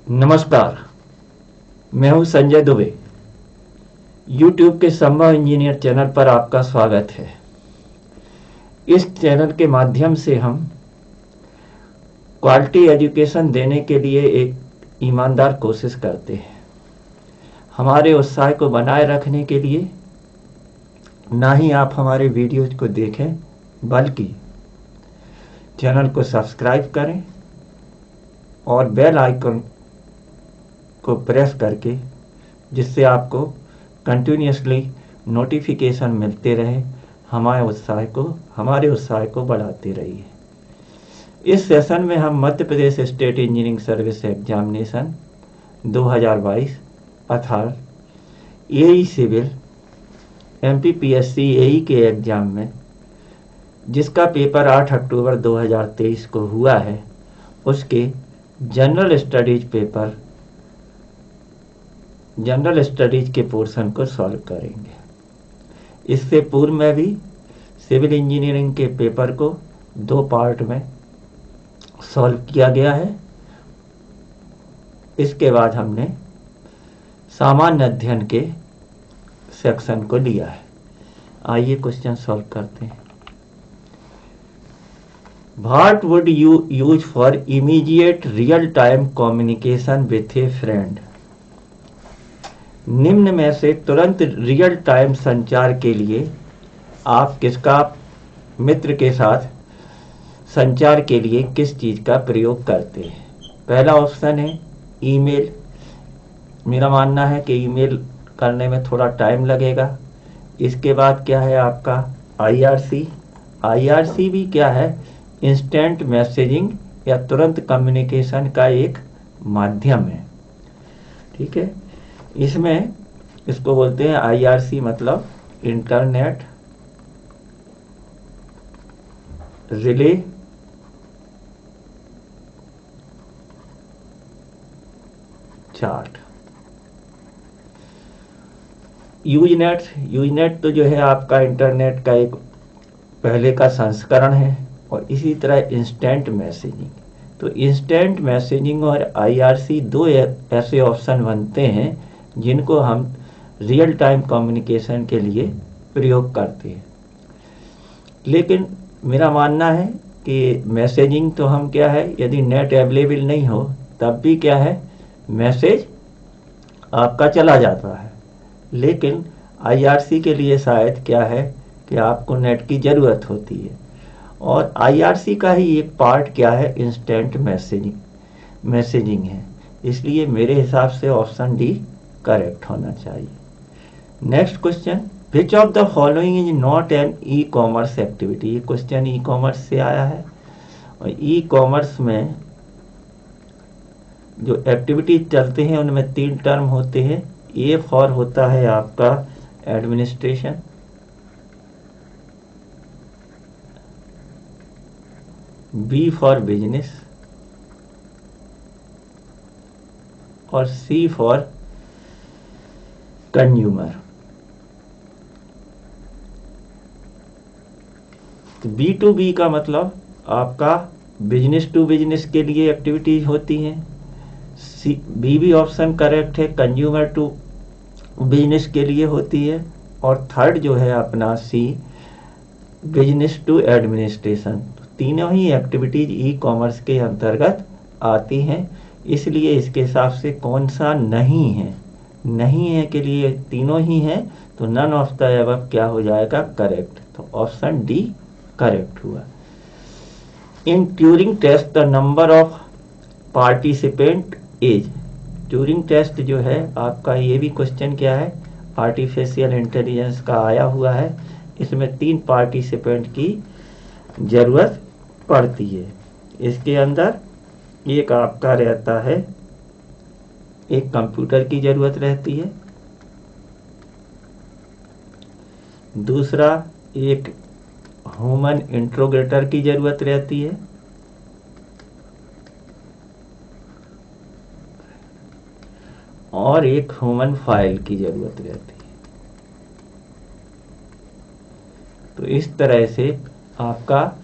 नमस्कार, मैं हूं संजय दुबे। YouTube के संभव इंजीनियर चैनल पर आपका स्वागत है। इस चैनल के माध्यम से हम क्वालिटी एजुकेशन देने के लिए एक ईमानदार कोशिश करते हैं। हमारे उत्साह को बनाए रखने के लिए ना ही आप हमारे वीडियोज को देखें, बल्कि चैनल को सब्सक्राइब करें और बेल आइकन को प्रेस करके, जिससे आपको कंटिन्यूसली नोटिफिकेशन मिलते रहे, हमारे उत्साह को बढ़ाते रहिए। इस सेशन में हम Madhya Pradesh state engineering service examination 2022 अर्थात एई सिविल MPPSC एई के एग्जाम में, जिसका पेपर 8 अक्टूबर 2023 को हुआ है, उसके जनरल स्टडीज के पोर्शन को सॉल्व करेंगे। इससे पूर्व में भी सिविल इंजीनियरिंग के पेपर को 2 पार्ट में सॉल्व किया गया है। इसके बाद हमने सामान्य अध्ययन के सेक्शन को लिया है। आइए क्वेश्चन सॉल्व करते हैं। What would you use for immediate real-time communication with a friend? निम्न में से तुरंत रियल टाइम संचार के लिए आप मित्र के साथ संचार के लिए किस चीज़ का प्रयोग करते हैं? पहला ऑप्शन है ईमेल। मेरा मानना है कि ईमेल करने में थोड़ा टाइम लगेगा। इसके बाद क्या है आपका IRC भी क्या है? इंस्टेंट मैसेजिंग या तुरंत कम्युनिकेशन का एक माध्यम है। ठीक है, इसमें इसको बोलते हैं IRC, मतलब इंटरनेट रिले चार्ट। यूजनेट तो जो है आपका इंटरनेट का एक पहले का संस्करण है। और इसी तरह इंस्टेंट मैसेजिंग, तो इंस्टेंट मैसेजिंग और IRC 2 ऐसे ऑप्शन बनते हैं जिनको हम रियल टाइम कम्युनिकेशन के लिए प्रयोग करते हैं। लेकिन मेरा मानना है कि मैसेजिंग तो हम क्या है, यदि नेट अवेलेबल नहीं हो तब भी क्या है, मैसेज आपका चला जाता है। लेकिन IRC के लिए शायद क्या है कि आपको नेट की ज़रूरत होती है। और IRC का ही एक पार्ट क्या है, इंस्टेंट मैसेजिंग है। इसलिए मेरे हिसाब से ऑप्शन डी करेक्ट होना चाहिए। Next question, which of the following is not an e commerce activity. ये क्वेश्चन ई कॉमर्स से आया है। और ई कॉमर्स में जो एक्टिविटी चलते हैं उनमें 3 टर्म होते हैं। ए फॉर होता है आपका एडमिनिस्ट्रेशन, बी फॉर बिजनेस और सी फॉर कंज्यूमर। तो B2B का मतलब आपका बिजनेस टू बिजनेस के लिए एक्टिविटीज होती हैं। बी भी ऑप्शन करेक्ट है, कंज्यूमर टू बिजनेस के लिए होती है। और थर्ड जो है अपना सी, बिजनेस टू एडमिनिस्ट्रेशन। तीनों ही एक्टिविटीज ई कॉमर्स के अंतर्गत आती हैं। इसलिए इसके हिसाब से कौन सा नहीं है के लिए तीनों ही हैं, तो नन ऑफ द अबव क्या हो जाएगा, करेक्ट। तो ऑप्शन डी करेक्ट हुआ। In Turing test the number of participant as. Turing test जो है आपका, ये भी क्वेश्चन क्या है, आर्टिफिशियल इंटेलिजेंस का आया हुआ है। इसमें 3 पार्टिसिपेंट की जरूरत पड़ती है। इसके अंदर एक आपका रहता है, एक कंप्यूटर की जरूरत रहती है, दूसरा एक ह्यूमन इंट्रोगेटर की जरूरत रहती है, और एक ह्यूमन फाइल की जरूरत रहती है। तो इस तरह से आपका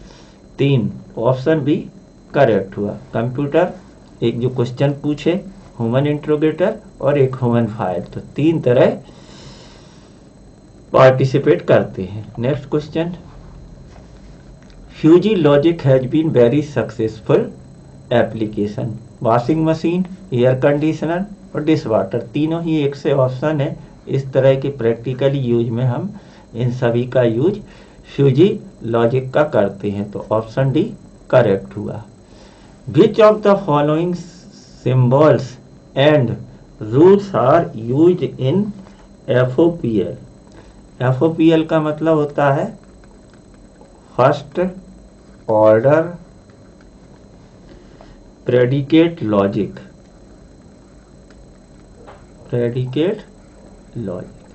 3 ऑप्शन भी करेक्ट हुआ। कंप्यूटर एक जो क्वेश्चन पूछे ह्यूमन इंट्रोगेटर और एक ह्यूमन फायर। तो 3 तरह पार्टिसिपेट करते हैं। Next question, fuzzy logic has been very successful application. Washing machine, air conditioner और डिश वाटर, तीनों ही एक से ऑप्शन है। इस तरह के प्रैक्टिकली यूज में हम इन सभी का यूज फ्यूजी लॉजिक का करते हैं। तो ऑप्शन डी करेक्ट हुआ। Which of the following symbols and rules are used in FOPL. FOPL का मतलब होता है first order predicate logic. Predicate logic,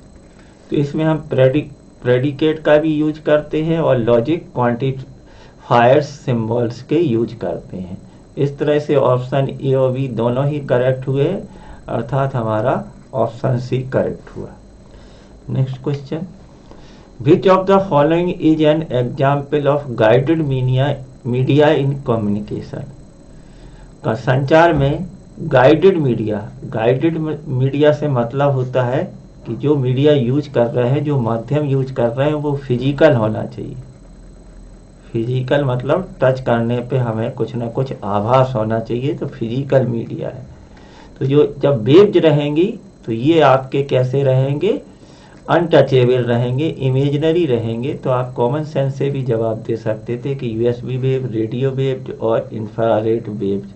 तो इसमें हम प्रेडिकेट का भी यूज करते हैं और लॉजिक क्वांटिफायर्स सिंबल्स के यूज करते हैं। इस तरह से ऑप्शन ए और बी दोनों ही करेक्ट हुए, अर्थात हमारा ऑप्शन सी करेक्ट हुआ। Next question, which of the following is an example of guided media in communication. का संचार में गाइडेड मीडिया से मतलब होता है कि जो मीडिया यूज कर रहे हैं, जो माध्यम यूज कर रहे हैं, वो फिजिकल होना चाहिए। फिजिकल मतलब टच करने पे हमें कुछ ना कुछ आभास होना चाहिए, तो फिजिकल मीडिया है। तो जो जब वेव्स रहेंगी तो ये आपके कैसे रहेंगे, अनटचेबल रहेंगे, इमेजिनरी रहेंगे। तो आप कॉमन सेंस से भी जवाब दे सकते थे कि यूएसबी वेव, रेडियो वेव और इंफ्रारेड वेव,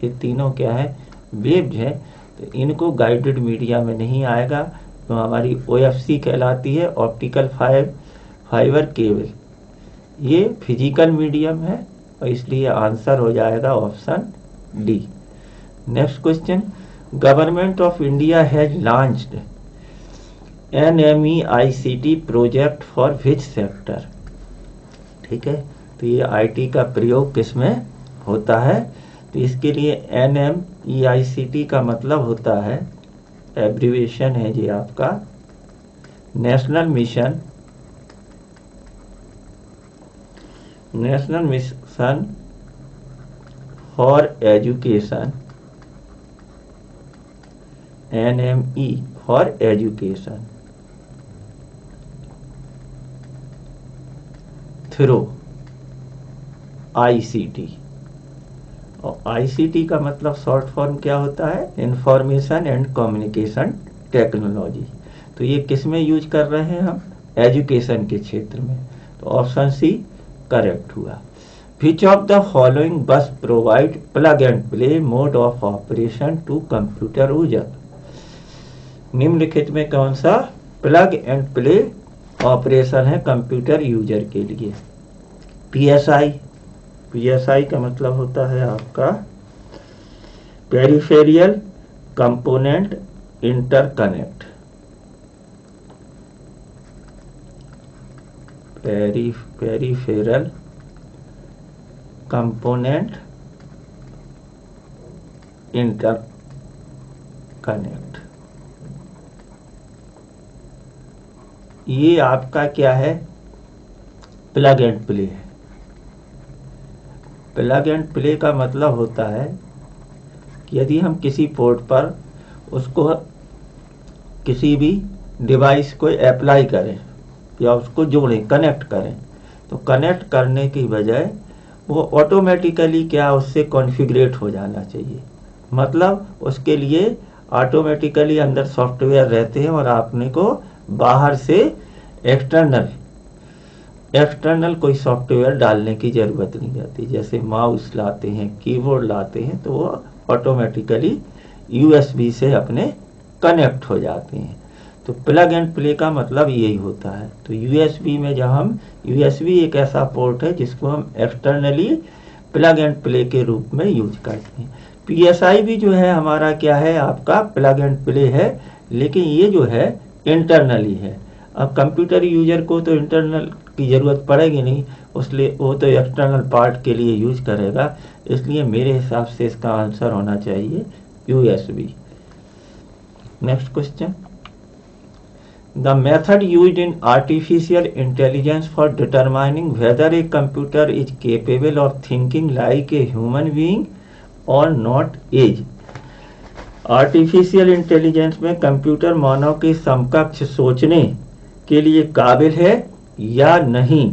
ये तीनों क्या है, वेव्स हैं। तो इनको गाइडेड मीडिया में नहीं आएगा। तो हमारी ओएफसी कहलाती है, ऑप्टिकल फाइबर केबल, ये फिजिकल मीडियम है और इसलिए आंसर हो जाएगा option D. Next question, government of India has launched NMEICT project for which sector. ठीक है, तो ये आईटी का प्रयोग किसमें होता है, तो इसके लिए NMEICT का मतलब होता है, एब्रीविएशन है जी आपका, national mission for education, NME for education through ICT। और ICT का मतलब शॉर्ट फॉर्म क्या होता है, इंफॉर्मेशन एंड कम्युनिकेशन टेक्नोलॉजी। तो ये किस में यूज कर रहे हैं हम, एजुकेशन के क्षेत्र में। तो ऑप्शन सी करेक्ट हुआ। Which of the following bus provide plug and play mode of operation to computer user. निम्नलिखित में कौन सा प्लग एंड प्ले ऑपरेशन है कंप्यूटर यूजर के लिए। PSI का मतलब होता है आपका peripheral component interconnect. Peripheral component interconnect, ये आपका क्या है, प्लग एंड प्ले है। प्लग एंड प्ले का मतलब होता है कि यदि हम किसी पोर्ट पर उसको किसी भी डिवाइस को अप्लाई करें या उसको जोड़ें, कनेक्ट करें, तो कनेक्ट करने की बजाय वो ऑटोमेटिकली क्या उससे कॉन्फ़िगरेट हो जाना चाहिए। मतलब उसके लिए ऑटोमेटिकली अंदर सॉफ्टवेयर रहते हैं और आपने को बाहर से एक्सटर्नल कोई सॉफ्टवेयर डालने की ज़रूरत नहीं रहती। जैसे माउस लाते हैं, कीबोर्ड लाते हैं, तो वो ऑटोमेटिकली USB से अपने कनेक्ट हो जाते हैं। तो प्लग एंड प्ले का मतलब यही होता है। तो USB में जब हम USB एक ऐसा पोर्ट है जिसको हम एक्सटर्नली प्लग एंड प्ले के रूप में यूज करते हैं। PSI भी जो है हमारा क्या है, आपका प्लग एंड प्ले है, लेकिन ये जो है इंटरनली है। अब कंप्यूटर यूजर को तो इंटरनल की ज़रूरत पड़ेगी नहीं, उसलिए वो तो एक्सटर्नल पार्ट के लिए यूज करेगा। इसलिए मेरे हिसाब से इसका आंसर होना चाहिए USB। Next question, the method used in artificial intelligence for determining weather a computer is capable of thinking like a human being और नॉट इज। आर्टिफिशियल इंटेलिजेंस में कंप्यूटर मानव के समकक्ष सोचने के लिए काबिल है या नहीं,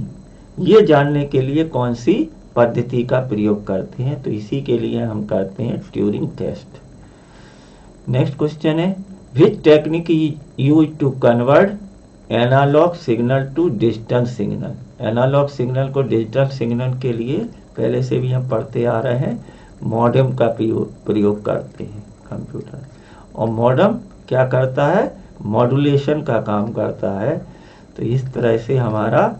ये जानने के लिए कौन सी पद्धति का प्रयोग करते हैं? तो इसी के लिए हम करते हैं ट्यूरिंग टेस्ट। नेक्स्ट क्वेश्चन है, which technique use to convert analog signal to digital signal? Analog signal को डिजिटल सिग्नल के लिए पहले से भी हम पढ़ते आ रहे हैं, मॉडेम का प्रयोग करते हैं कंप्यूटर। और मॉडेम क्या करता है? मॉड्यूलेशन का काम करता है। तो इस तरह से हमारा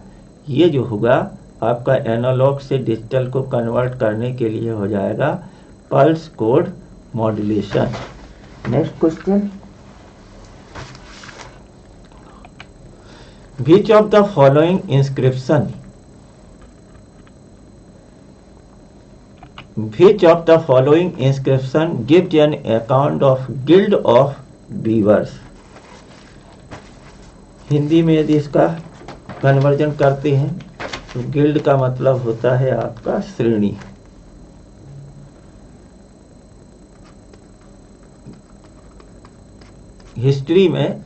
ये जो होगा आपका एनालॉग से डिजिटल को कन्वर्ट करने के लिए हो जाएगा pulse code modulation. Next question, which of the following inscription gives an account of guild of beavers? Hindi में यदि इसका कन्वर्जन करते हैं तो गिल्ड का मतलब होता है आपका श्रेणी। हिस्ट्री में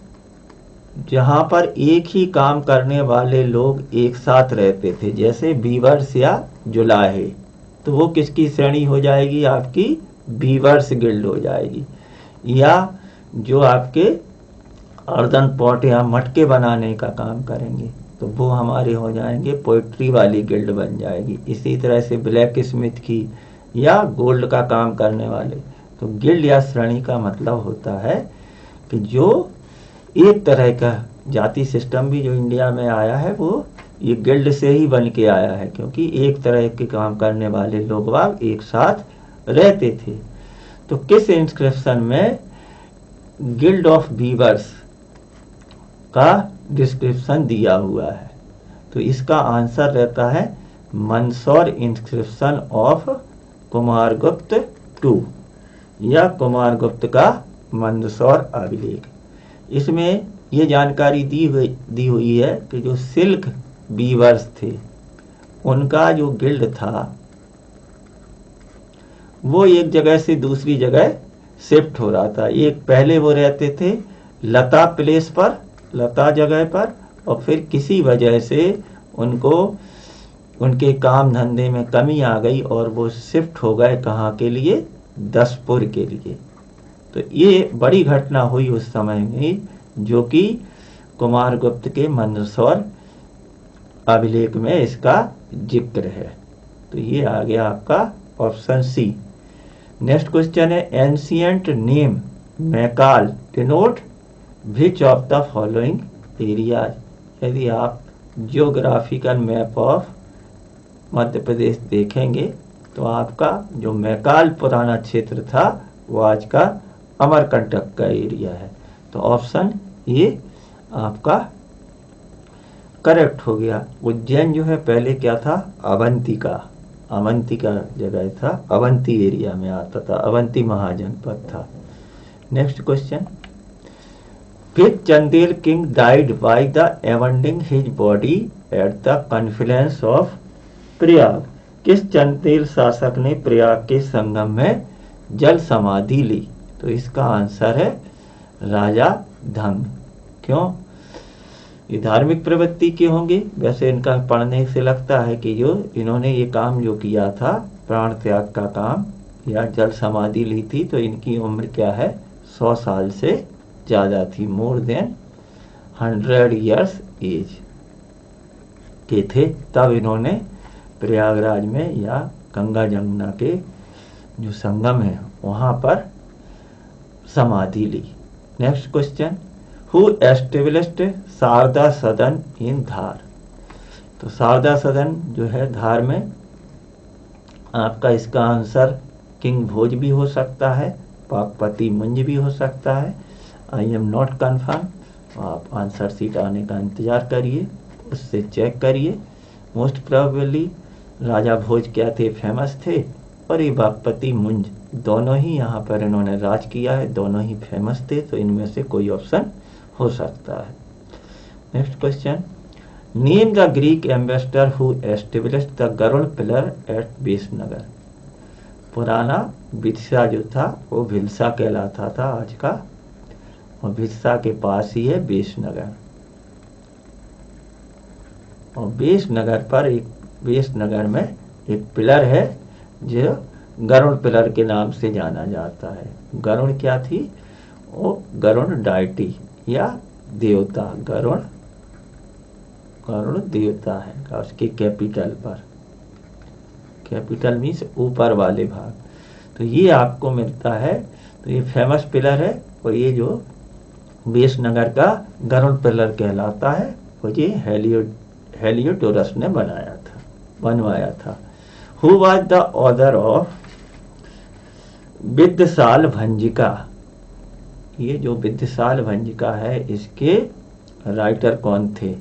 जहां पर एक ही काम करने वाले लोग एक साथ रहते थे, जैसे बीवर्स या जुलाहे, तो वो किसकी श्रेणी हो जाएगी? आपकी बीवर्स गिल्ड हो जाएगी। या जो आपके अर्दन पॉट या मटके बनाने का काम करेंगे तो वो हमारे हो जाएंगे पोइट्री वाली गिल्ड बन जाएगी। इसी तरह से ब्लैक स्मिथ की या गोल्ड का काम करने वाले, तो गिल्ड या श्रेणी का मतलब होता है कि जो एक तरह का जाति सिस्टम भी जो इंडिया में आया है वो ये गिल्ड से ही बन के आया है, क्योंकि एक तरह के काम करने वाले लोग बाग एक साथ रहते थे। तो किस इंस्क्रिप्शन में गिल्ड ऑफ बीवर्स का डिस्क्रिप्शन दिया हुआ है? तो इसका आंसर रहता है Mandsaur inscription of Kumaragupta II या कुमारगुप्त का मंदसौर अभिलेख। इसमें ये जानकारी दी हुई है कि जो सिल्क बीवर्स थे उनका जो गिल्ड था वो एक जगह से दूसरी जगह शिफ्ट हो रहा था। एक पहले वो रहते थे लता प्लेस पर, लता जगह पर, और फिर किसी वजह से उनको उनके काम धंधे में कमी आ गई और वो शिफ्ट हो गए कहाँ के लिए? दसपुर के लिए। तो ये बड़ी घटना हुई उस समय में, जो कि कुमारगुप्त के मंदसौर अभिलेख में इसका जिक्र है। तो ये आ गया आपका ऑप्शन सी। नेक्स्ट क्वेश्चन है, ancient name Maikal denote which of the following areas? यदि आप जियोग्राफिकल मैप ऑफ मध्य प्रदेश देखेंगे तो आपका जो मैकाल पुराना क्षेत्र था वो आज का अमरकंटक का एरिया है। तो ऑप्शन ये आपका करेक्ट हो गया। उज्जैन जो है पहले क्या था? अवंतिका, अवंतिका जगह था, अवंती एरिया में आता था, अवंती महाजनपद था। Next question, which Chandel king died by the abandoning his body at the confluence of Prayag? किस चंदेल शासक ने प्रयाग के संगम में जल समाधि ली? तो इसका आंसर है राजा धंग। क्यों? ये धार्मिक प्रवृत्ति के होंगे। वैसे इनका पढ़ने से लगता है कि जो इन्होंने ये काम जो किया था प्राण त्याग का काम या जल समाधि ली थी, तो इनकी उम्र क्या है? 100 साल से ज़्यादा थी, मोर देन 100 ईयर्स एज के थे। तब इन्होंने प्रयागराज में या गंगा जमुना के जो संगम है वहाँ पर समाधि ली। Next question, who established Sharada Sadan in धार? तो शारदा सदन जो है धार में, आपका इसका आंसर किंग भोज भी हो सकता है, पाकपति मुंज भी हो सकता है। I am not confirm. आप आंसर सीट आने का इंतजार करिए, उससे चेक करिए। मोस्ट प्रोबेबली राजा भोज क्या थे? फेमस थे, और ये बागपति मुंज दोनों ही यहाँ पर इन्होंने राज किया है, दोनों ही फेमस थे। तो इनमें से कोई ऑप्शन हो सकता है। Next question, name the Greek ambassador who established the Garuda pillar at Besnagar? पुराना बिरसा जो था वो भिलसा कहलाता था आज का, और भिलसा के पास ही है बेसनगर। और बेसनगर में एक पिलर है जो गरुड़ पिलर के नाम से जाना जाता है। गरुड़ क्या थी? वो गरुड़ डायटी या देवता, गरुड़ देवता है। उसके कैपिटल पर, कैपिटल मीन्स ऊपर वाले भाग, तो ये आपको मिलता है। तो ये फेमस पिलर है, और ये जो बेसनगर का गरुड़ पिलर कहलाता है, और ये हेलियोडोरस ने बनवाया था। Who was the author of Viddhasala Bhanjika? ये जो विद्यसाल भंजिका है, इसके राइटर कौन थे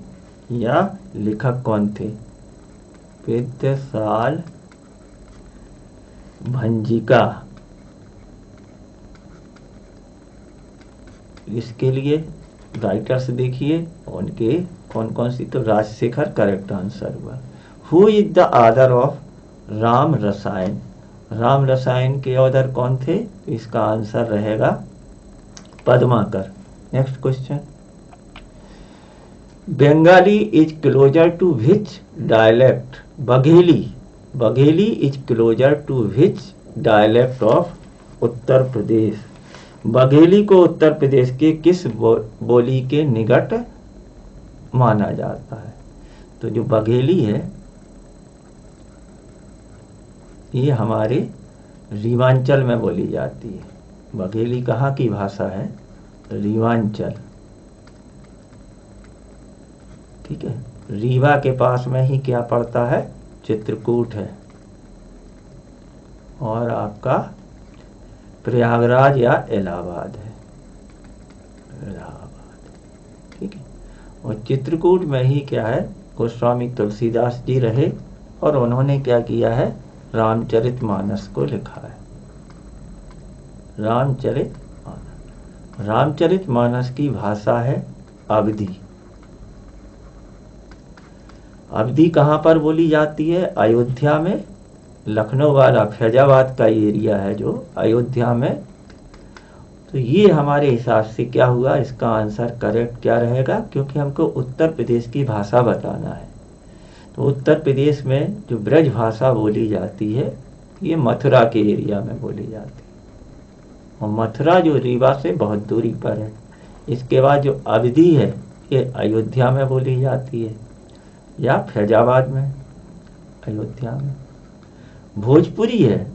या लेखक कौन थे? विद्यसाल भंजिका, इसके लिए राइटर्स देखिए उनके कौन कौन सी। तो राजशेखर करेक्ट आंसर हुआ। Who is the author of Ram रसायन? राम रसायन के ऑथर कौन थे? तो इसका आंसर रहेगा Padmakar. Next question, Bengali is closer to which dialect? Bagheli is closer to which dialect of Uttar Pradesh? Bagheli को उत्तर प्रदेश के किस बोली के निकट माना जाता है? तो जो बघेली है ये हमारे रीवांचल में बोली जाती है। बघेली कहाँ की भाषा है? रीवांचल, ठीक है। रीवा के पास में ही क्या पड़ता है? चित्रकूट है, और आपका प्रयागराज या इलाहाबाद है, इलाहाबाद, ठीक है। और चित्रकूट में ही क्या है? गोस्वामी तुलसीदास जी रहे, और उन्होंने क्या किया है? रामचरितमानस को लिखा है। रामचरितमानस की भाषा है अवधी। अवधी कहाँ पर बोली जाती है? अयोध्या में। लखनऊ वाला फैजाबाद का एरिया है जो अयोध्या में। तो ये हमारे हिसाब से क्या हुआ? इसका आंसर करेक्ट क्या रहेगा? क्योंकि हमको उत्तर प्रदेश की भाषा बताना है। तो उत्तर प्रदेश में जो ब्रज भाषा बोली जाती है ये मथुरा के एरिया में बोली जाती है, और मथुरा जो रीवा से बहुत दूरी पर है। इसके बाद जो अवधी है ये अयोध्या में बोली जाती है, या फैजाबाद में, अयोध्या में। भोजपुरी है।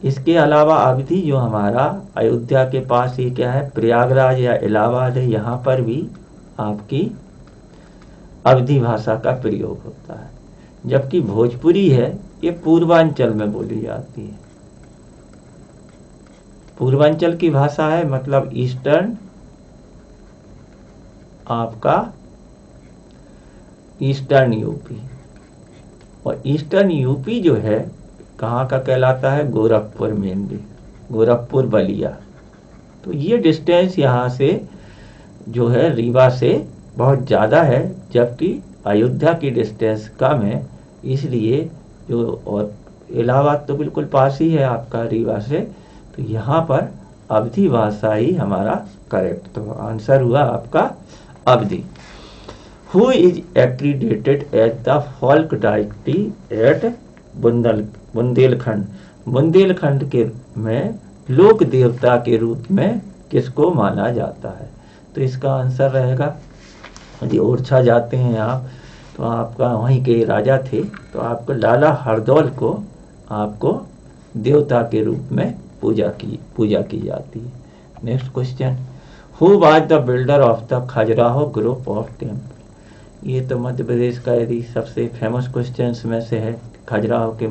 इसके अलावा अवधी जो हमारा अयोध्या के पास ही क्या है? प्रयागराज या इलाहाबाद है, यहाँ पर भी आपकी अवधी भाषा का प्रयोग होता है। जबकि भोजपुरी है ये पूर्वांचल में बोली जाती है। पूर्वांचल की भाषा है, मतलब ईस्टर्न, आपका ईस्टर्न यूपी। और ईस्टर्न यूपी जो है कहाँ का कहलाता है? गोरखपुर, मेनली गोरखपुर बलिया। तो ये डिस्टेंस यहाँ से जो है रीवा से बहुत ज़्यादा है, जबकि अयोध्या की डिस्टेंस कम है। इसलिए जो, और इलाहाबाद तो बिल्कुल पास ही है आपका रीवा से, तो यहाँ पर अवधी भाषा ही हमारा करेक्ट। तो आंसर हुआ आपका Awadhi. Who is accredited at the folk deity at Bundelkhand? Bundelkhand के में लोक देवता के रूप में किसको माना जाता है? तो इसका आंसर रहेगा, यदि ओरछा जाते हैं आप तो आपका वहीं के राजा थे, तो आपको लाला हरदौल को आपको देवता के रूप में पूजा की जाती है। Next question, who was the builder of the Khajuraho group of temple? ये तो मध्य प्रदेश का यदि सबसे फेमस क्वेश्चंस में से है। खजुराहो के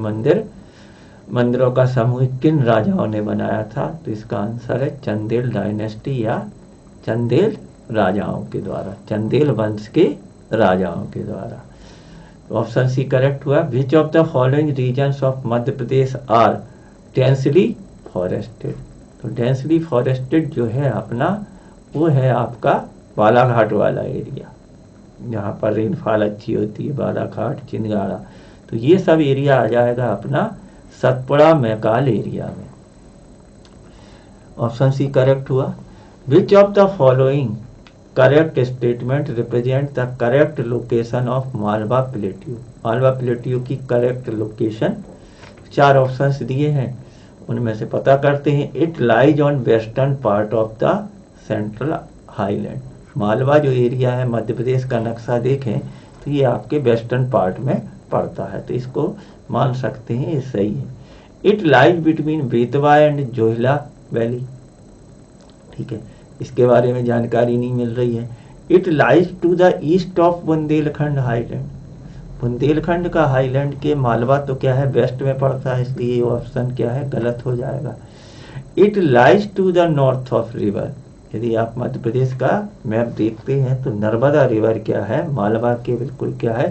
मंदिरों का समूह किन राजाओं ने बनाया था? तो इसका आंसर है चंदेल डायनेस्टी या चंदेल राजाओं के द्वारा, चंदेल वंश के राजाओं के द्वारा। ऑप्शन सी करेक्ट हुआ। Which of the following regions of Madhya Pradesh are densely forested? तो डेंसली फॉरेस्टेड जो है अपना, वो है आपका बालाघाट वाला एरिया, जहाँ पर रेनफॉल अच्छी होती है, बालाघाट, चिंदगाड़ा। तो ये सब एरिया आ जाएगा अपना सतपुड़ा मैकाल एरिया में। ऑप्शन सी करेक्ट हुआ। Which of the following correct statement represent the correct location of Malwa plateau. Malwa plateau की करेक्ट लोकेशन, 4 ऑप्शंस दिए हैं, उनमें से पता करते हैं। It lies on western part of the central highland. Malwa जो एरिया है, मध्य प्रदेश का नक्शा देखें तो ये आपके वेस्टर्न पार्ट में पड़ता है, तो इसको मान सकते हैं, ये सही है। It lies between Betwa and Johilla valley, ठीक है, इसके बारे में जानकारी नहीं मिल रही है। It lies to the east of Bundelkhand highland. Bundelkhand का हाईलैंड के मालवा तो क्या है, वेस्ट में पड़ता है, इसलिए ये ऑप्शन क्या है, गलत हो जाएगा। It lies to the north of river. यदि आप मध्य प्रदेश का मैप देखते हैं तो नर्मदा रिवर क्या है, मालवा के बिल्कुल क्या है,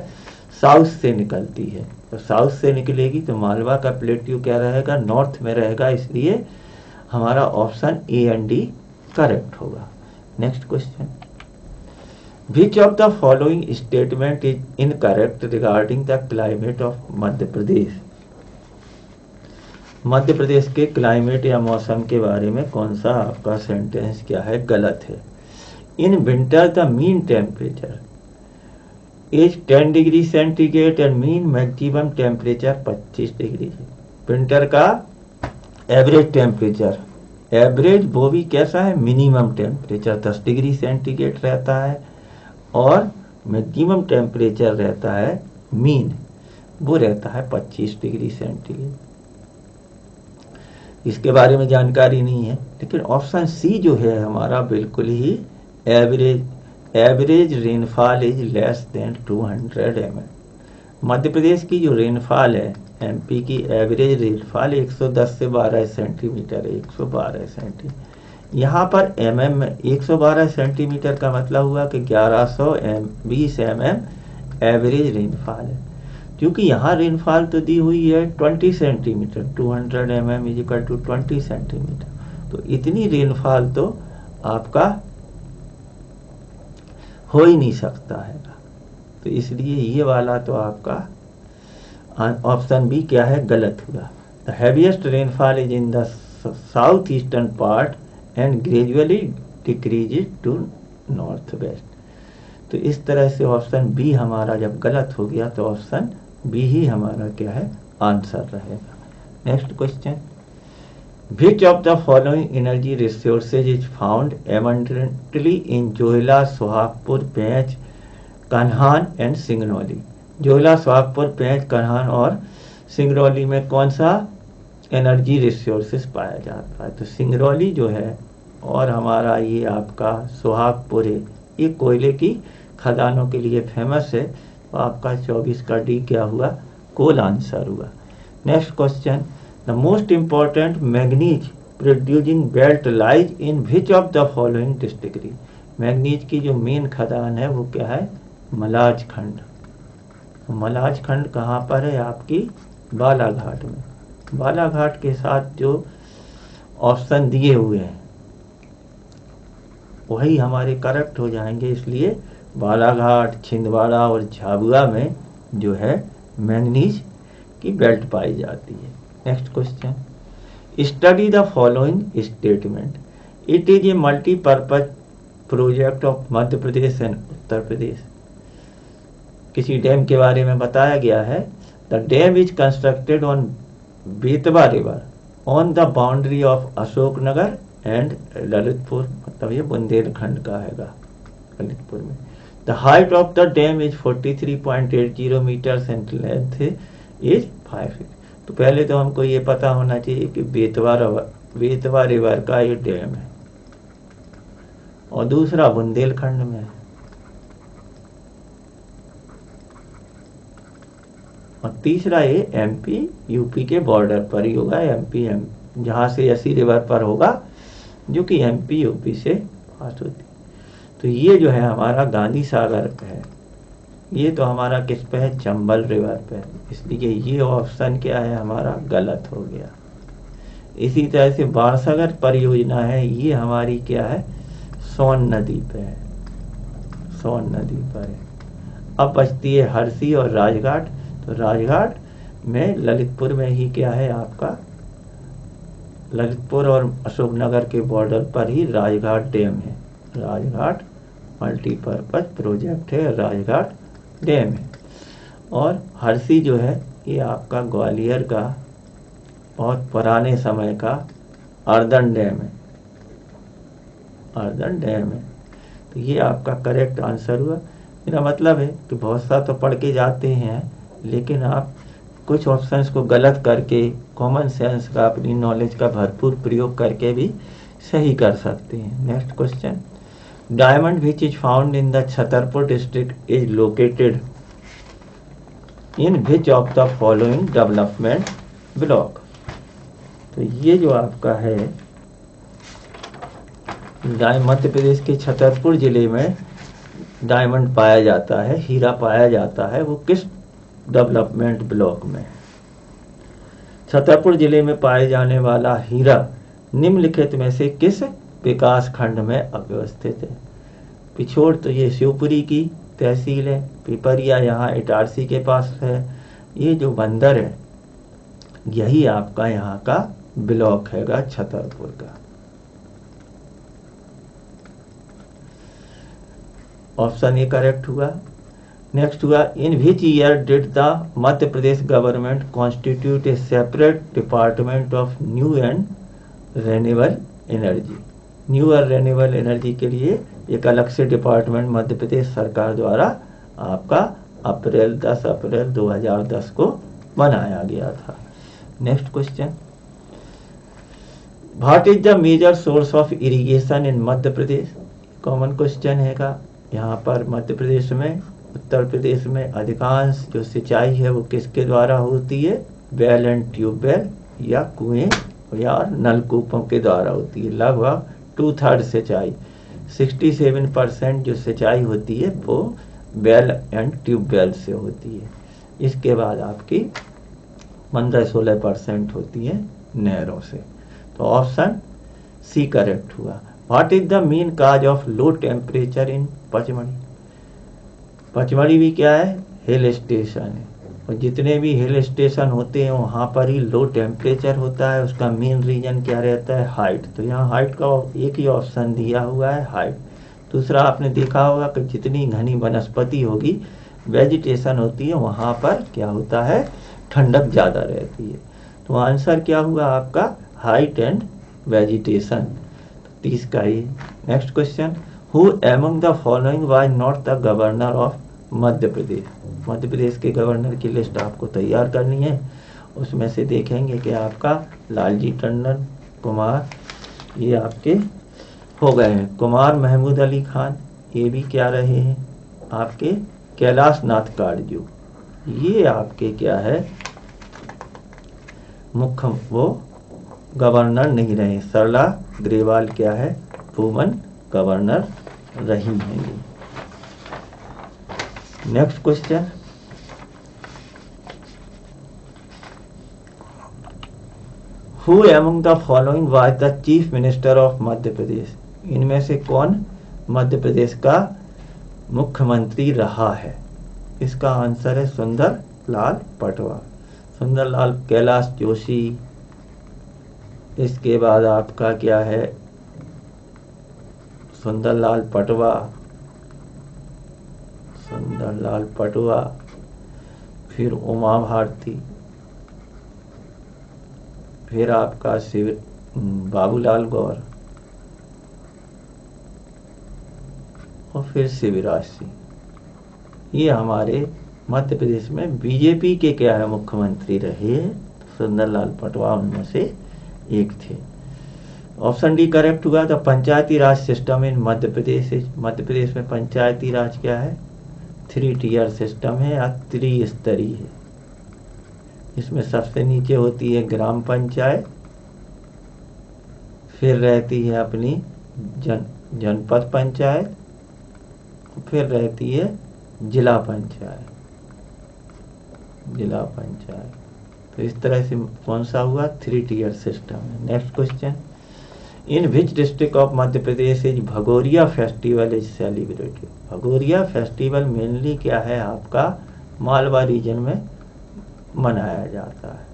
साउथ से निकलती है। तो साउथ से निकलेगी तो मालवा का प्लेट्यू क्या रहेगा, नॉर्थ में रहेगा, इसलिए हमारा option A and D correct होगा। Next question, which of the following statement is incorrect regarding the climate of Madhya Pradesh. Madhya Pradesh के क्लाइमेट या मौसम के बारे में कौन सा आपका सेंटेंस क्या है, गलत है। In winter the mean temperature is 10 degree centigrade and mean maximum temperature 25 degree. Winter का एवरेज टेम्परेचर, एवरेज वो भी कैसा है, मिनिमम टेम्परेचर 10 डिग्री सेंटीग्रेड रहता है और मैक्सिमम टेम्परेचर रहता है, मीन वो रहता है 25 डिग्री सेंटीग्रेड। इसके बारे में जानकारी नहीं है, लेकिन ऑप्शन सी जो है हमारा बिल्कुल ही average rainfall is less than 200 mm। Madhya Pradesh की जो रेनफॉल है, एमपी की एवरेज रेनफॉल 110 से 12 सेंटीमीटर है, 112 सेंटीमीटर। यहाँ पर mm में 112 सेंटीमीटर का मतलब हुआ कि 1120 mm एवरेज रेनफॉल है। क्योंकि यहाँ रेनफॉल तो दी हुई है 20 centimetre, 200 mm is equal to 20 centimetre, तो इतनी रेनफॉल तो आपका हो ही नहीं सकता है। तो इसलिए ये वाला तो आपका ऑप्शन बी क्या है, गलत हुआ। The heaviest rainfall is in the south eastern part and gradually decrease to north west. तो इस तरह से ऑप्शन बी हमारा जब गलत हो गया तो ऑप्शन बी ही हमारा क्या है, आंसर रहेगा। Next question, which of the following energy resources is found abundantly in Johila, Sohagpur, Pench, Kanhan and Singrauli. Johila, Sohagpur, Pench, Kanhan और सिंगरौली में कौन सा एनर्जी रिसोर्सेज पाया जाता है, तो सिंगरौली जो है और हमारा ये आपका सोहागपुर है, ये कोयले की खदानों के लिए फेमस है। तो आपका 24 का डी क्या हुआ, कोल आंसर हुआ। Next question, the most important manganese producing belt lies in which of the following district. Manganese की जो मेन खदान है वो क्या है, मलाज खंड। मलाज खंड कहाँ पर है, आपकी बालाघाट में। बालाघाट के साथ जो ऑप्शन दिए हुए हैं वही हमारे करेक्ट हो जाएंगे, इसलिए बालाघाट, छिंदवाड़ा और झाबुआ में जो है मैंगनीज की बेल्ट पाई जाती है। Next question, study the following statement, it is a multipurpose project of Madhya Pradesh and Uttar Pradesh. किसी डैम के बारे में बताया गया है, the dam is constructed on Betwa river on the boundary of Ashoknagar and Lalitpur, मतलब ये बुंदेलखंड का हैगा, ललितपुर में। The height of the dam is 43.80 metres and length is 5 feet. तो पहले तो हमको ये पता होना चाहिए कि बेतवा रिवर का ये डैम है और दूसरा बुंदेलखंड में है, और तीसरा ये एमपी यूपी के बॉर्डर पर ही होगा, एमपी जहाँ से यसी रिवर पर होगा जो कि एमपी यूपी से पास होती। तो ये जो है हमारा गांधी सागर पे है, ये तो हमारा किस पे है, चंबल रिवर पे है, इसलिए ये ऑप्शन क्या है हमारा, गलत हो गया। इसी तरह से बाणसागर परियोजना है, ये हमारी क्या है, सोन नदी पे है, सोन नदी पर है। अब बचती है हरसी और राजघाट, तो राजघाट में ललितपुर में ही क्या है आपका ललितपुर और अशोकनगर के बॉर्डर पर ही राजघाट डैम है। राजघाट मल्टीपर्पज प्रोजेक्ट है, राजघाट डैम है। और हरसी जो है ये आपका ग्वालियर का बहुत पुराने समय का अर्दन डैम है, अर्दन डैम है। तो ये आपका करेक्ट आंसर हुआ। मेरा मतलब है कि बहुत सा तो पढ़ के जाते हैं, लेकिन आप कुछ ऑप्शंस को गलत करके कॉमन सेंस का, अपनी नॉलेज का भरपूर प्रयोग करके भी सही कर सकते हैं। Next question, diamond which is found in the Chhatarpur district is located in which of the following development block. तो ये जो आपका है मध्य प्रदेश के छतरपुर जिले में डायमंड पाया जाता है, हीरा पाया जाता है, वो किस डेवलपमेंट ब्लॉक में? छतरपुर जिले में पाए जाने वाला हीरा निम्नलिखित में से किस विकास खंड में अव्यवस्थित है? पिछोड़ तो ये शिवपुरी की तहसील है, पिपरिया यहाँ इटारसी के पास है, ये जो बंदर है यही आपका यहाँ का ब्लॉक हैगा छतरपुर का। ऑप्शन ए करेक्ट हुआ। नेक्स्ट हुआ, in which year did the Madhya Pradesh government constitute a separate department of new and renewable energy. New और रेन्यूएबल एनर्जी के लिए एक अलग से डिपार्टमेंट मध्य प्रदेश सरकार द्वारा आपका 10 अप्रैल 2010 को बनाया गया था। Next question, what is the major source of irrigation in Madhya Pradesh? Common question हैगा। यहाँ पर मध्य प्रदेश में, उत्तर प्रदेश में अधिकांश जो सिंचाई है वो किसके द्वारा होती है? वेल एंड ट्यूबवेल या कुएं या नलकूपों के द्वारा होती है। लगभग 2/3 सिंचाई, 67% जो सिंचाई होती है वो वेल एंड ट्यूबवेल से होती है। इसके बाद आपकी 15-16% होती है नहरों से। तो ऑप्शन सी करेक्ट हुआ। What is the main cause of low temperature in Pachmarhi? Pachmarhi भी क्या है? हिल स्टेशन है, और जितने भी हिल स्टेशन होते हैं वहाँ पर ही लो टेम्परेचर होता है। उसका मेन रीजन क्या रहता है? हाइट। तो यहाँ हाइट का एक ही ऑप्शन दिया हुआ है, हाइट। दूसरा आपने देखा होगा कि जितनी घनी वनस्पति होगी, वेजिटेशन होती है, वहाँ पर क्या होता है? ठंडक ज़्यादा रहती है। तो आंसर क्या हुआ आपका? Height and vegetation. 30 का ही। Next question, who among the following was not the governor of Madhya Pradesh? Madhya Pradesh के गवर्नर की लिस्ट आपको तैयार करनी है। उसमें से देखेंगे कि आपका लालजी टंडन, कुमार, ये आपके हो गए हैं। कुमार महमूद अली खान, ये भी क्या रहे हैं? आपके कैलाश नाथ काटजू, ये आपके क्या है? मुख्य वो गवर्नर नहीं रहे। सरला ग्रेवाल क्या है? वुमन गवर्नर रही हैं ये। Next question, who among the following was the chief minister of Madhya Pradesh? इनमें से कौन मध्य प्रदेश का मुख्यमंत्री रहा है? इसका आंसर है सुंदर लाल पटवा। सुंदर लाल, कैलाश जोशी, इसके बाद आपका क्या है? सुंदरलाल पटवा, सुंदरलाल पटवा, फिर उमा भारती, फिर आपका बाबूलाल गौर, और फिर शिवराज सिंह। ये हमारे मध्य प्रदेश में बीजेपी के क्या है? मुख्यमंत्री रहे। सुंदरलाल पटवा उनमें से एक थे। ऑप्शन डी करेक्ट हुआ। The panchayati raj system in Madhya Pradesh. Madhya Pradesh में पंचायती राज क्या है? 3 टियर सिस्टम है या त्रिस्तरीय है। इसमें सबसे नीचे होती है ग्राम पंचायत, फिर रहती है अपनी जनपद पंचायत, फिर रहती है जिला पंचायत। जिला पंचायत, तो इस तरह से कौन सा हुआ? 3 टियर सिस्टम है। Next question, in which district of Madhya Pradesh is Bhagoria festival is celebrated? Bhagoria festival mainly क्या है? आपका मालवा रीजन में मनाया जाता है।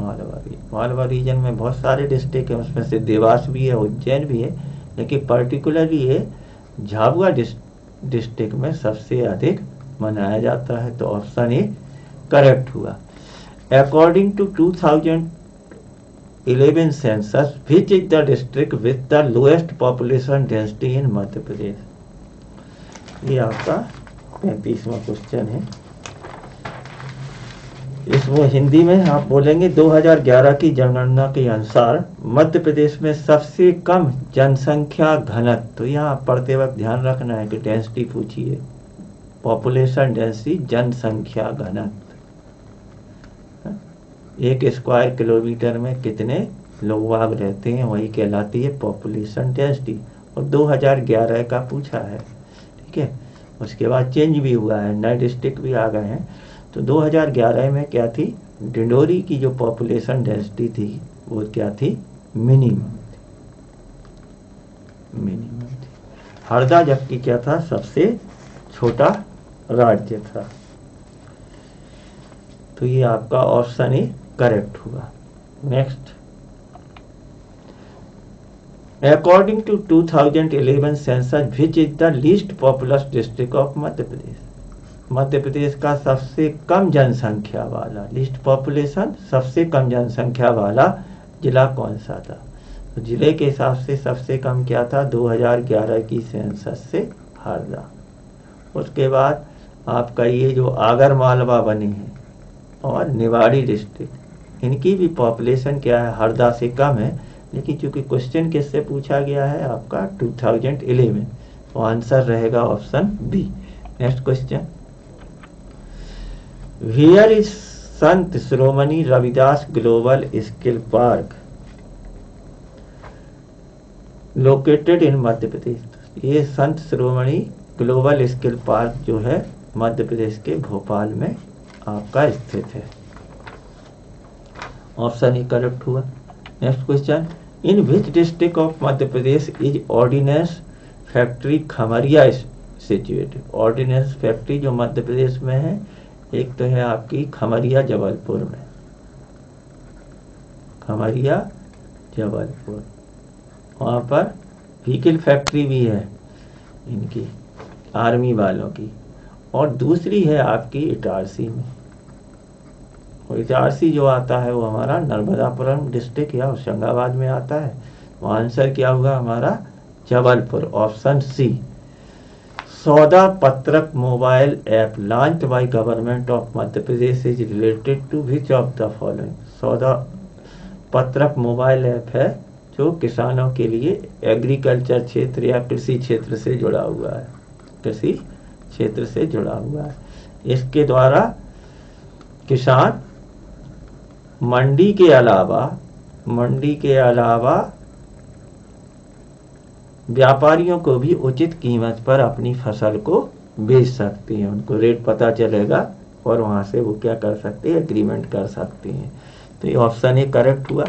मालवा रीजन में बहुत सारे डिस्ट्रिक्ट हैं, उसमें से देवास भी है, उज्जैन भी है, लेकिन पर्टिकुलरली ये झाबुआ डिस्ट्रिक्ट में सबसे अधिक मनाया जाता है। तो ऑप्शन ए करेक्ट हुआ। According to 2011 census which is the district with the lowest population density in Madhya Pradesh. ये आपका 35वां क्वेश्चन है। इसमें हिंदी में आप बोलेंगे 2011 की जनगणना के अनुसार मध्य प्रदेश में सबसे कम जनसंख्या घनत्व, तो यहाँ पढ़ते वक्त ध्यान रखना है कि डेंसिटी पूछी है, पॉपुलेशन डेंसिटी जनसंख्या घनत्व, 1 स्क्वायर किलोमीटर में कितने लोग रहते हैं, वही कहलाती है पॉपुलेशन डेंसिटी। और 2011 का पूछा है, ठीक है। उसके बाद चेंज भी हुआ है, नए डिस्ट्रिक्ट भी आ गए हैं। तो 2011 में क्या थी, डिंडोरी की जो पॉपुलेशन डेंसिटी थी वो क्या थी, मिनिमम थी। हरदा जबकि क्या था, सबसे छोटा राज्य था। तो ये आपका ऑप्शन ए करेक्ट हुआ। Next, according to 2011 census which is the least populous district of Madhya Pradesh. Madhya Pradesh का सबसे कम जनसंख्या वाला, लीस्ट पॉपुलेशन सबसे कम जनसंख्या वाला जिला कौन सा था। तो जिले के हिसाब से सबसे कम क्या था, 2011 की सेंसस से हरदा। उसके बाद आपका ये जो आगर मालवा बने हैं और निवाड़ी डिस्ट्रिक्ट, इनकी भी पॉपुलेशन क्या है, हरदा से कम है, लेकिन चूंकि क्वेश्चन किससे पूछा गया है आपका 2011, तो आंसर रहेगा option B. Next question, Where is Sant Shiromani Ravidas global skill park located in Madhya Pradesh. ये संत शिरोमणि ग्लोबल स्किल पार्क जो है मध्य प्रदेश के भोपाल में आपका स्थित है। ऑप्शन ए करेक्ट हुआ। Next question, in which district of Madhya Pradesh is ordnance factory Khamaria situated. Ordnance factory जो मध्य प्रदेश में है, एक तो है आपकी खमरिया जबलपुर में, खमरिया जबलपुर, वहाँ पर व्हीकल फैक्ट्री भी है इनकी आर्मी वालों की, और दूसरी है आपकी इटारसी में। और इटारसी जो आता है वो हमारा नर्मदापुरम डिस्ट्रिक्ट या होशंगाबाद में आता है। तो आंसर क्या होगा हमारा, Jabalpur, option C. Sauda Patrak mobile app launched by government of Madhya Pradesh is related to which of the following. Sauda Patrak mobile app है जो किसानों के लिए एग्रीकल्चर क्षेत्र या कृषि क्षेत्र से जुड़ा हुआ है, कृषि क्षेत्र से जुड़ा हुआ है। इसके द्वारा किसान मंडी के अलावा व्यापारियों को भी उचित कीमत पर अपनी फसल को बेच सकते हैं, उनको रेट पता चलेगा और वहां से वो क्या कर सकते हैं, एग्रीमेंट कर सकते हैं। तो ये ऑप्शन ए करेक्ट हुआ।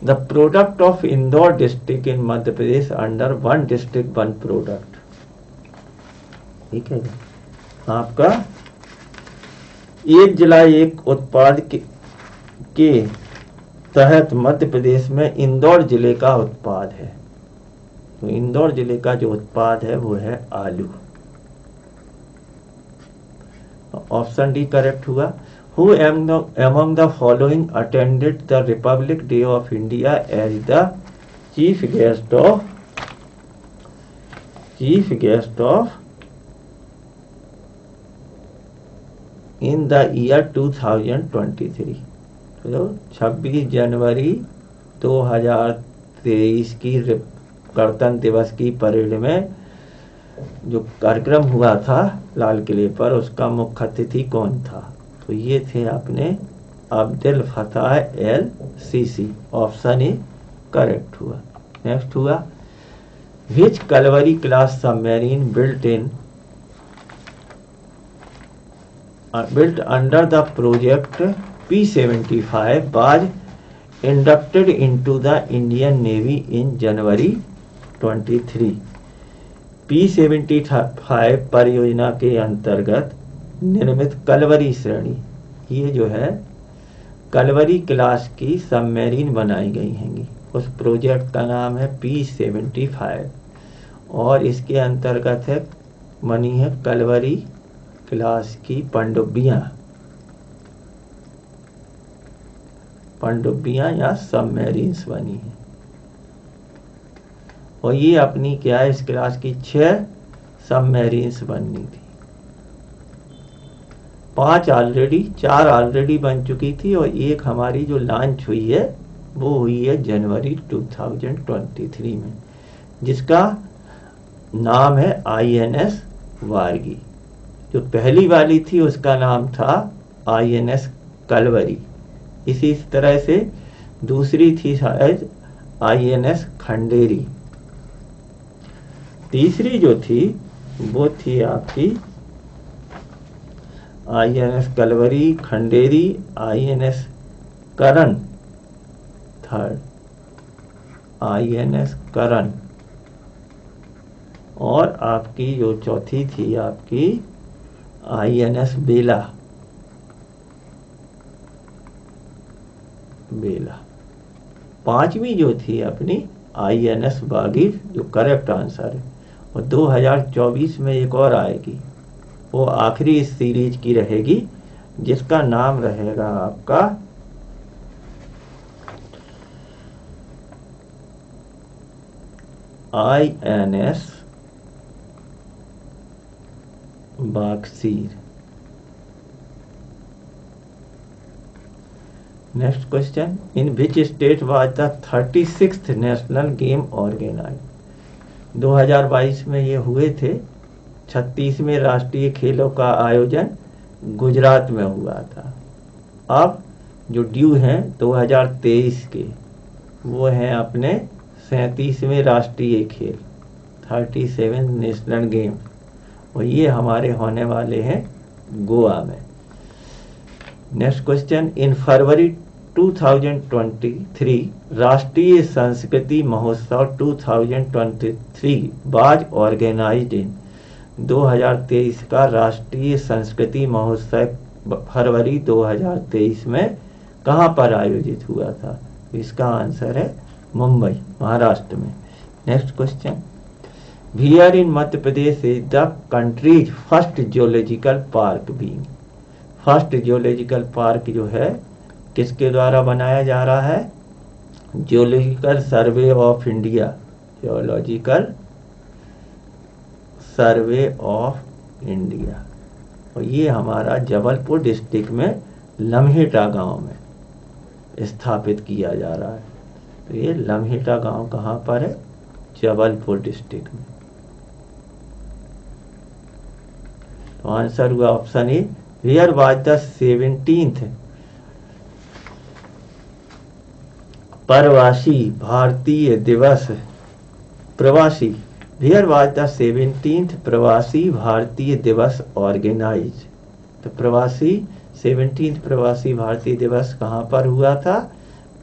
The product of Indore district in Madhya Pradesh under one district one product, ठीक है। आपका एक जिला एक उत्पाद के तहत मध्य प्रदेश में इंदौर जिले का उत्पाद है। तो इंदौर जिले का जो उत्पाद है वो है आलू। ऑप्शन डी करेक्ट हुआ। Who among the following attended the Republic Day of India as the chief guest of in the year 2023। तो 26 जनवरी 2023 की गणतंत्र दिवस की परेड में जो कार्यक्रम हुआ था लाल किले पर, उसका मुख्य अतिथि कौन था। तो ये थे अपने Abdul Fattah El Sisi. Option A correct हुआ। नेक्स्ट हुआ, which Kalvari class submarine built under the project P75 was inducted into the Indian Navy in January 23। P75 परियोजना के अंतर्गत निर्मित कलवरी श्रेणी, ये जो है कलवरी क्लास की सबमरीन बनाई गई हैंगी। उस प्रोजेक्ट का नाम है P-75 और इसके अंतर्गत है बनी है कलवरी क्लास की पनडुब्बियां या सबमरीन्स बनी है। और ये अपनी क्या है, इस क्लास की 6 सबमरीन्स बननी थी। 4 ऑलरेडी बन चुकी थी और एक हमारी जो लॉन्च हुई है वो हुई है जनवरी 2023 में, जिसका नाम है INS वारगी। जो पहली वाली थी उसका नाम था INS कलवरी। इसी तरह से दूसरी थी शायद INS खंडेरी। तीसरी जो थी वो थी आपकी INS कलवरी, खंडेरी, INS करण, थर्ड INS करण, और आपकी जो चौथी थी आपकी INS बेला। पांचवी जो थी अपनी INS वागिफ, जो करेक्ट आंसर है। और 2024 में एक और आएगी, वो आखिरी इस सीरीज की रहेगी, जिसका नाम रहेगा आपका INS बाक्सीर। Next question, in which state was the 36th national game organise. 2022 में ये हुए थे। 36वें राष्ट्रीय खेलों का आयोजन गुजरात में हुआ था। अब जो ड्यू हैं 2023 के, वो हैं अपने 37वें राष्ट्रीय खेल, 37 नेशनल गेम, और ये हमारे होने वाले हैं गोवा में। नेक्स्ट क्वेश्चन, इन फरवरी 2023 राष्ट्रीय संस्कृति महोत्सव 2023 वाज ऑर्गेनाइज्ड इन। 2023 का राष्ट्रीय संस्कृति महोत्सव फरवरी 2023 में कहाँ पर आयोजित हुआ था? इसका आंसर है मुंबई, महाराष्ट्र में। Next question, here in Madhya Pradesh is the countries first geological park being. First geological park जो है किसके द्वारा बनाया जा रहा है? Geological survey of India, geological survey of India, और ये हमारा जबलपुर डिस्ट्रिक्ट में लम्हेटा गांव में स्थापित किया जा रहा है। तो ये लम्हेटा गांव कहाँ पर है? जबलपुर डिस्ट्रिक्ट में। तो आंसर हुआ option A. Here was the 17th प्रवासी भारतीय दिवस, प्रवासी, हियर वाज द 17th प्रवासी भारतीय दिवस ऑर्गेनाइज। तो प्रवासी 17th प्रवासी भारतीय दिवस कहाँ पर हुआ था?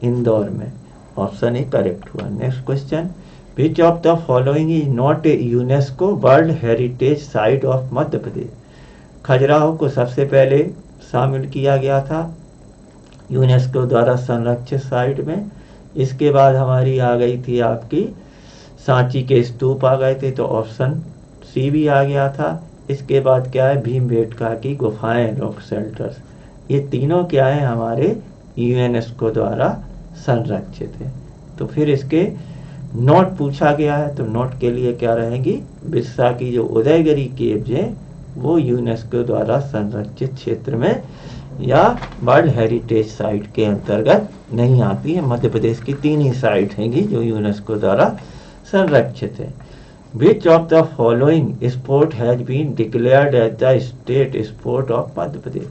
इंदौर में। ऑप्शन ए करेक्ट हुआ। Next question, which of the following is not a UNESCO world heritage site of Madhya Pradesh. Khajuraho को सबसे पहले शामिल किया गया था यूनेस्को द्वारा संरक्षित साइट में। इसके बाद हमारी आ गई थी आपकी सांची के स्तूप आ गए थे, तो ऑप्शन सी भी आ गया था। इसके बाद क्या है? भीमबेटका की गुफाएं, रॉक शेल्टर्स, ये तीनों क्या है? हमारे यूनेस्को द्वारा संरक्षित है। तो फिर इसके नोट पूछा गया है, तो नोट के लिए क्या रहेंगी? बिरसा की जो उदयगिरी केव्स हैं वो यूनेस्को द्वारा संरक्षित क्षेत्र में या वर्ल्ड हेरिटेज साइट के अंतर्गत नहीं आती है। मध्य प्रदेश की 3 ही साइट हैंगी जो यूनेस्को द्वारा संरक्षित है। Which of the following sport has been declared as the state sport of Madhya Pradesh.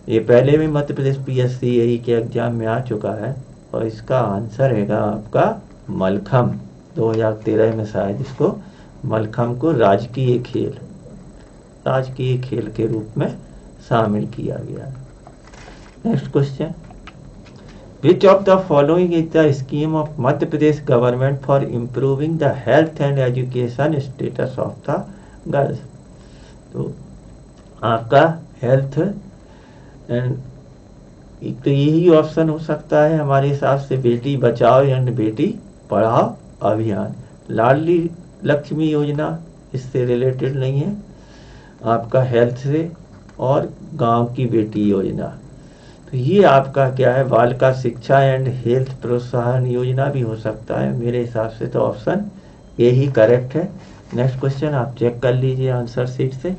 ये पहले भी मध्य प्रदेश PSC यही के एग्जाम में आ चुका है, और इसका आंसर रहेगा आपका मलखम। 2013 में शायद इसको मलखम को राजकीय खेल के रूप में शामिल किया गया। Next question, which of the following is the scheme of Madhya Pradesh government for improving the health and education status of the girls. तो आपका हेल्थ एंड एक तो यही ऑप्शन हो सकता है हमारे हिसाब से, बेटी बचाओ एंड बेटी पढ़ाओ अभियान। लाडली लक्ष्मी योजना इससे रिलेटेड नहीं है, आपका हेल्थ से, और गांव की बेटी योजना। तो ये आपका क्या है, बालिका शिक्षा एंड हेल्थ प्रोत्साहन योजना भी हो सकता है। मेरे हिसाब से तो ऑप्शन यही करेक्ट है। नेक्स्ट क्वेश्चन आप चेक कर लीजिए आंसर शीट से।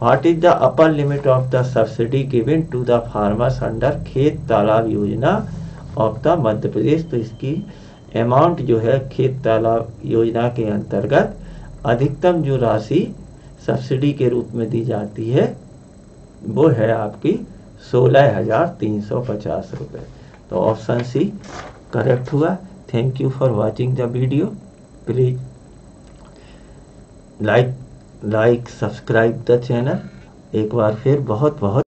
What is the upper limit of the subsidy given to the farmers under Khet Talab योजना ऑफ द मध्य प्रदेश। तो इसकी अमाउंट जो है खेत तालाब योजना के अंतर्गत अधिकतम जो राशि सब्सिडी के रूप में दी जाती है वो है आपकी 16,350 रुपये। तो ऑप्शन सी करेक्ट हुआ। Thank you for watching the video. Please like subscribe the channel. एक बार फिर बहुत बहुत